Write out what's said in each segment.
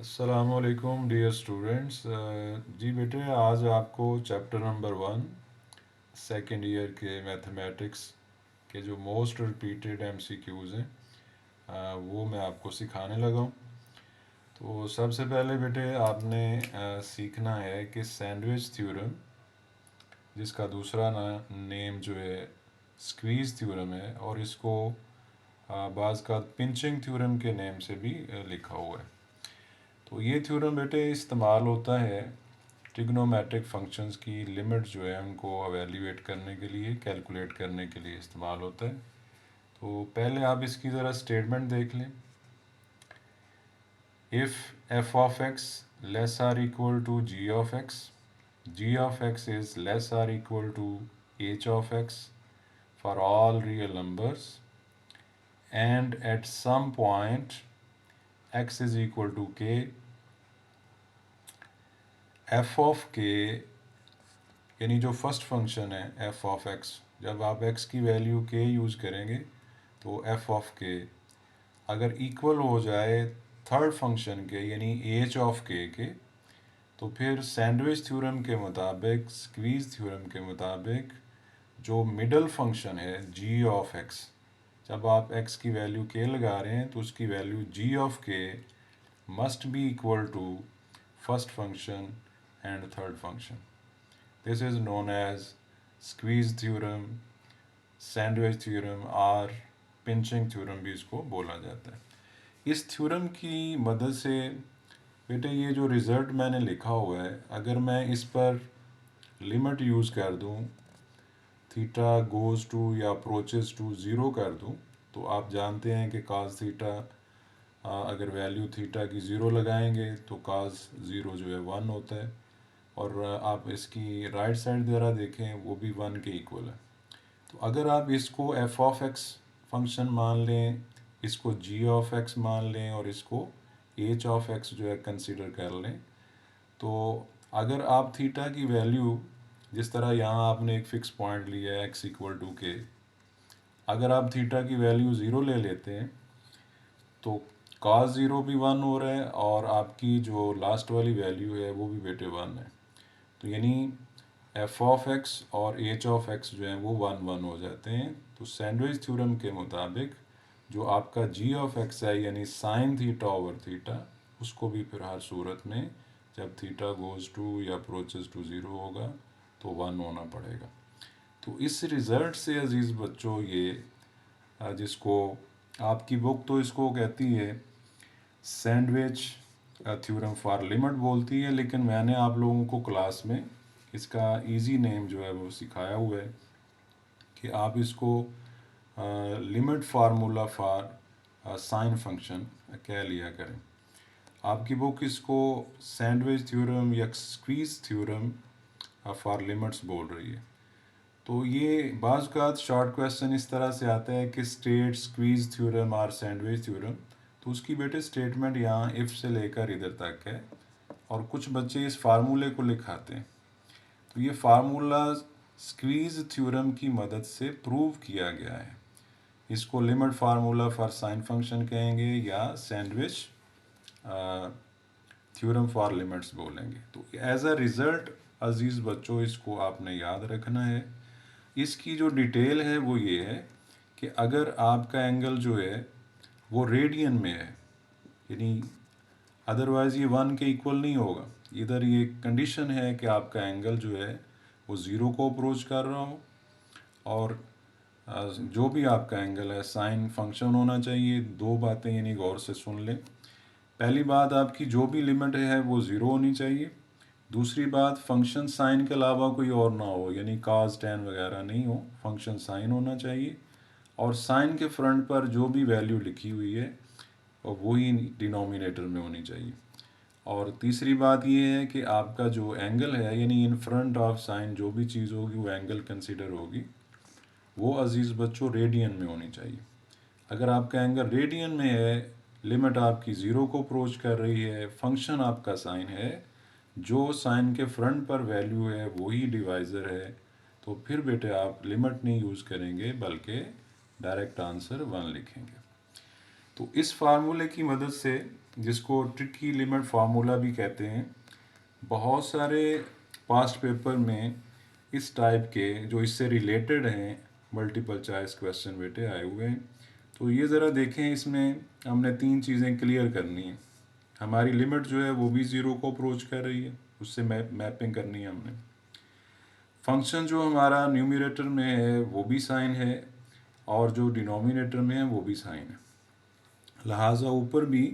अस्सलामुअलैकुम dear students. जी बेटे, आज आपको चैप्टर नंबर 1 सेकेंड ईयर के मैथमेटिक्स के जो मोस्ट रिपीटेड एमसीक्यूज़ हैं वो मैं आपको सिखाने लगा हूँ। तो सबसे पहले बेटे आपने सीखना है कि सैंडविच थ्योरम, जिसका दूसरा नेम जो है स्क्वीज़ थ्योरम है, और इसको बाज़ का पिंचिंग थ्योरम के नेम से भी लिखा हुआ है। तो ये थ्योरम बेटे इस्तेमाल होता है ट्रिग्नोमेट्रिक फंक्शंस की लिमिट जो है उनको एवेल्यूएट करने के लिए, कैलकुलेट करने के लिए इस्तेमाल होता है। तो पहले आप इसकी ज़रा स्टेटमेंट देख लें। If f of x less or equal to g of x, g of x is less or equal to h of x for all real numbers and at some point x is equal to k, f of k यानी जो first function है f of x, जब आप x की value के use करेंगे तो F of के अगर इक्वल हो जाए थर्ड फंक्शन के यानी एच ऑफ के, तो फिर सैंडविच थ्योरम के मुताबिक, स्क्वीज़ थ्योरम के मुताबिक, जो मिडल फंक्शन है जी ऑफ एक्स, जब आप एक्स की वैल्यू के लगा रहे हैं तो उसकी value g of k must be equal to first function and third function. This is known as squeeze theorem, sandwich theorem और pinching theorem भी इसको बोला जाता है। इस थ्योरम की मदद से बेटे ये जो रिज़ल्ट मैंने लिखा हुआ है, अगर मैं इस पर लिमिट यूज़ कर दूँ, थीटा गोज़ टू या अप्रोचेस टू ज़ीरो कर दूँ, तो आप जानते हैं कि काज थीटा, अगर वैल्यू थीटा की ज़ीरो लगाएंगे तो काज ज़ीरो जो है 1 होता है, और आप इसकी राइट साइड ज़रा देखें, वो भी 1 के इक्वल है। तो अगर आप इसको एफ ऑफ एक्स फंक्शन मान लें, इसको जी ऑफ एक्स मान लें और इसको एच ऑफ एक्स जो है कंसिडर कर लें, तो अगर आप थीटा की वैल्यू, जिस तरह यहाँ आपने एक फ़िक्स पॉइंट लिया है एक्स इक्वल टू के, अगर आप थीटा की वैल्यू ज़ीरो ले लेते हैं तो काज ज़ीरो भी 1 हो रहा है और आपकी जो लास्ट वाली वैल्यू है वो भी बेटे 1 है। तो यानी एफ ऑफ एक्स और एच ऑफ एक्स जो है वो 1 1 हो जाते हैं। तो सैंडविच थ्योरम के मुताबिक जो आपका जी ऑफ एक्स है यानी साइन थीटा ओवर थीटा, उसको भी फिर हर सूरत में जब थीटा गोज़ टू या अप्रोचेस टू ज़ीरो होगा तो 1 होना पड़ेगा। तो इस रिज़ल्ट से अज़ीज़ बच्चों, ये जिसको आपकी बुक तो इसको कहती है सैंडविच थ्योरम फॉर लिमिट बोलती है, लेकिन मैंने आप लोगों को क्लास में इसका इजी नेम जो है वो सिखाया हुआ है कि आप इसको limit formula for sine function कह लिया करें। आपकी बुक इसको सैंडविच थ्योरम या स्क्वीज़ थ्योरम फॉर लिमिट्स बोल रही है। तो ये बाज़ का शॉर्ट क्वेश्चन इस तरह से आता है कि स्टेट स्क्वीज़ थ्योरम और सैंडविच थ्योरम, तो उसकी बेटे स्टेटमेंट यहाँ इफ़ से लेकर इधर तक है, और कुछ बच्चे इस फार्मूले को लिखाते हैं। तो ये फार्मूला स्क्वीज़ थ्योरम की मदद से प्रूव किया गया है। इसको limit formula for sine function कहेंगे या सैंडविच थ्योरम फॉर लिमिट्स बोलेंगे। तो एज अ रिज़ल्ट अज़ीज़ बच्चों, इसको आपने याद रखना है। इसकी जो डिटेल है वो ये है कि अगर आपका एंगल जो है वो रेडियन में है, यानी अदरवाइज़ ये 1 के इक्वल नहीं होगा। इधर ये कंडीशन है कि आपका एंगल जो है वो ज़ीरो को अप्रोच कर रहा हो, और जो भी आपका एंगल है साइन फंक्शन होना चाहिए। दो बातें यानी गौर से सुन लें। पहली बात, आपकी जो भी लिमिट है वो ज़ीरो होनी चाहिए। दूसरी बात, फंक्शन साइन के अलावा कोई और ना हो, यानी काज टेन वगैरह नहीं हो, फंक्शन साइन होना चाहिए, और साइन के फ्रंट पर जो भी वैल्यू लिखी हुई है और वही डिनोमिनेटर में होनी चाहिए। और तीसरी बात ये है कि आपका जो एंगल है यानी इन फ्रंट ऑफ साइन जो भी चीज़ होगी वो एंगल कंसिडर होगी, वो अज़ीज़ बच्चों रेडियन में होनी चाहिए। अगर आपका एंगल रेडियन में है, लिमिट आपकी ज़ीरो को अप्रोच कर रही है, फंक्शन आपका साइन है, जो साइन के फ्रंट पर वैल्यू है वही डिवाइज़र है, तो फिर बेटे आप लिमिट नहीं यूज़ करेंगे बल्कि डायरेक्ट आंसर 1 लिखेंगे। तो इस फार्मूले की मदद से जिसको ट्रिकी लिमिट फार्मूला भी कहते हैं। बहुत सारे पास्ट पेपर में इस टाइप के जो इससे रिलेटेड हैं मल्टीपल चॉइस क्वेश्चन बेटे आए हुए हैं। तो ये ज़रा देखें, इसमें हमने 3 चीज़ें क्लियर करनी है। हमारी लिमिट जो है वो भी ज़ीरो को अप्रोच कर रही है, उससे मैपिंग करनी है हमने। फंक्शन जो हमारा न्यूमरेटर में है वो भी साइन है, और जो डिनोमिनेटर में है वो भी साइन है। लिहाजा ऊपर भी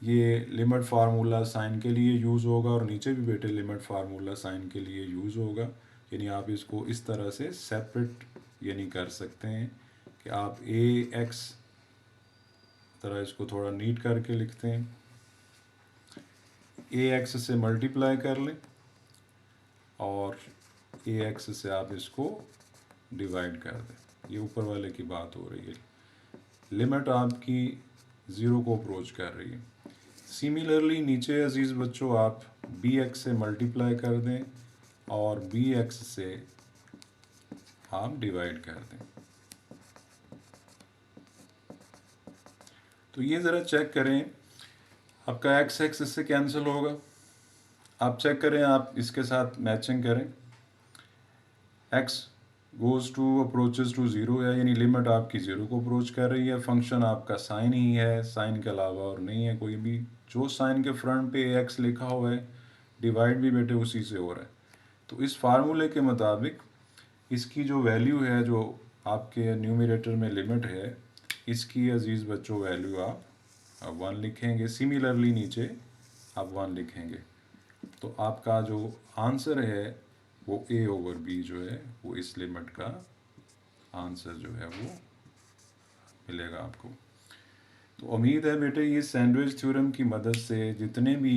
ये लिमिट फार्मूला साइन के लिए यूज़ होगा और नीचे भी बेटे लिमिट फार्मूला साइन के लिए यूज़ होगा। यानी आप इसको इस तरह से सेपरेट यानी कर सकते हैं कि आप ए एक्स तरह इसको थोड़ा नीट करके लिखते हैं। ए एक्स से मल्टीप्लाई कर लें और ए एक्स से आप इसको डिवाइड कर दें। ये ऊपर वाले की बात हो रही है। लिमिट आपकी ज़ीरो को अप्रोच कर रही है। सिमिलरली नीचे अजीज़ बच्चों आप बी एक्स से मल्टीप्लाई कर दें और बी एक्स से आप डिवाइड कर दें। तो ये ज़रा चेक करें, आपका एक्स एक्स इससे कैंसिल होगा। आप चेक करें, आप इसके साथ मैचिंग करें। X goes to approaches to zero है, यानी लिमिट आपकी ज़ीरो को अप्रोच कर रही है। फंक्शन आपका साइन ही है, साइन के अलावा और नहीं है कोई भी। जो साइन के फ्रंट पे एक्स लिखा हुआ है, डिवाइड भी बेटे उसी से हो रहा है। तो इस फार्मूले के मुताबिक इसकी जो वैल्यू है, जो आपके न्यूमरेटर में लिमिट है, इसकी अजीज़ बच्चों वैल्यू आप 1 लिखेंगे। सिमिलरली नीचे आप 1 लिखेंगे। तो आपका जो आंसर है वो ए ओवर बी जो है वो इस लिमिट का आंसर जो है वो मिलेगा आपको। तो उम्मीद है बेटे ये सैंडविच थ्योरम की मदद से जितने भी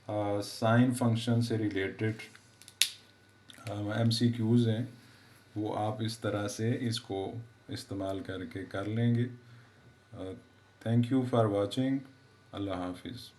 साइन फंक्शन से रिलेटेड MCQs हैं वो आप इस तरह से इसको इस्तेमाल करके कर लेंगे। Thank you for watching. अल्लाह हाफिज़।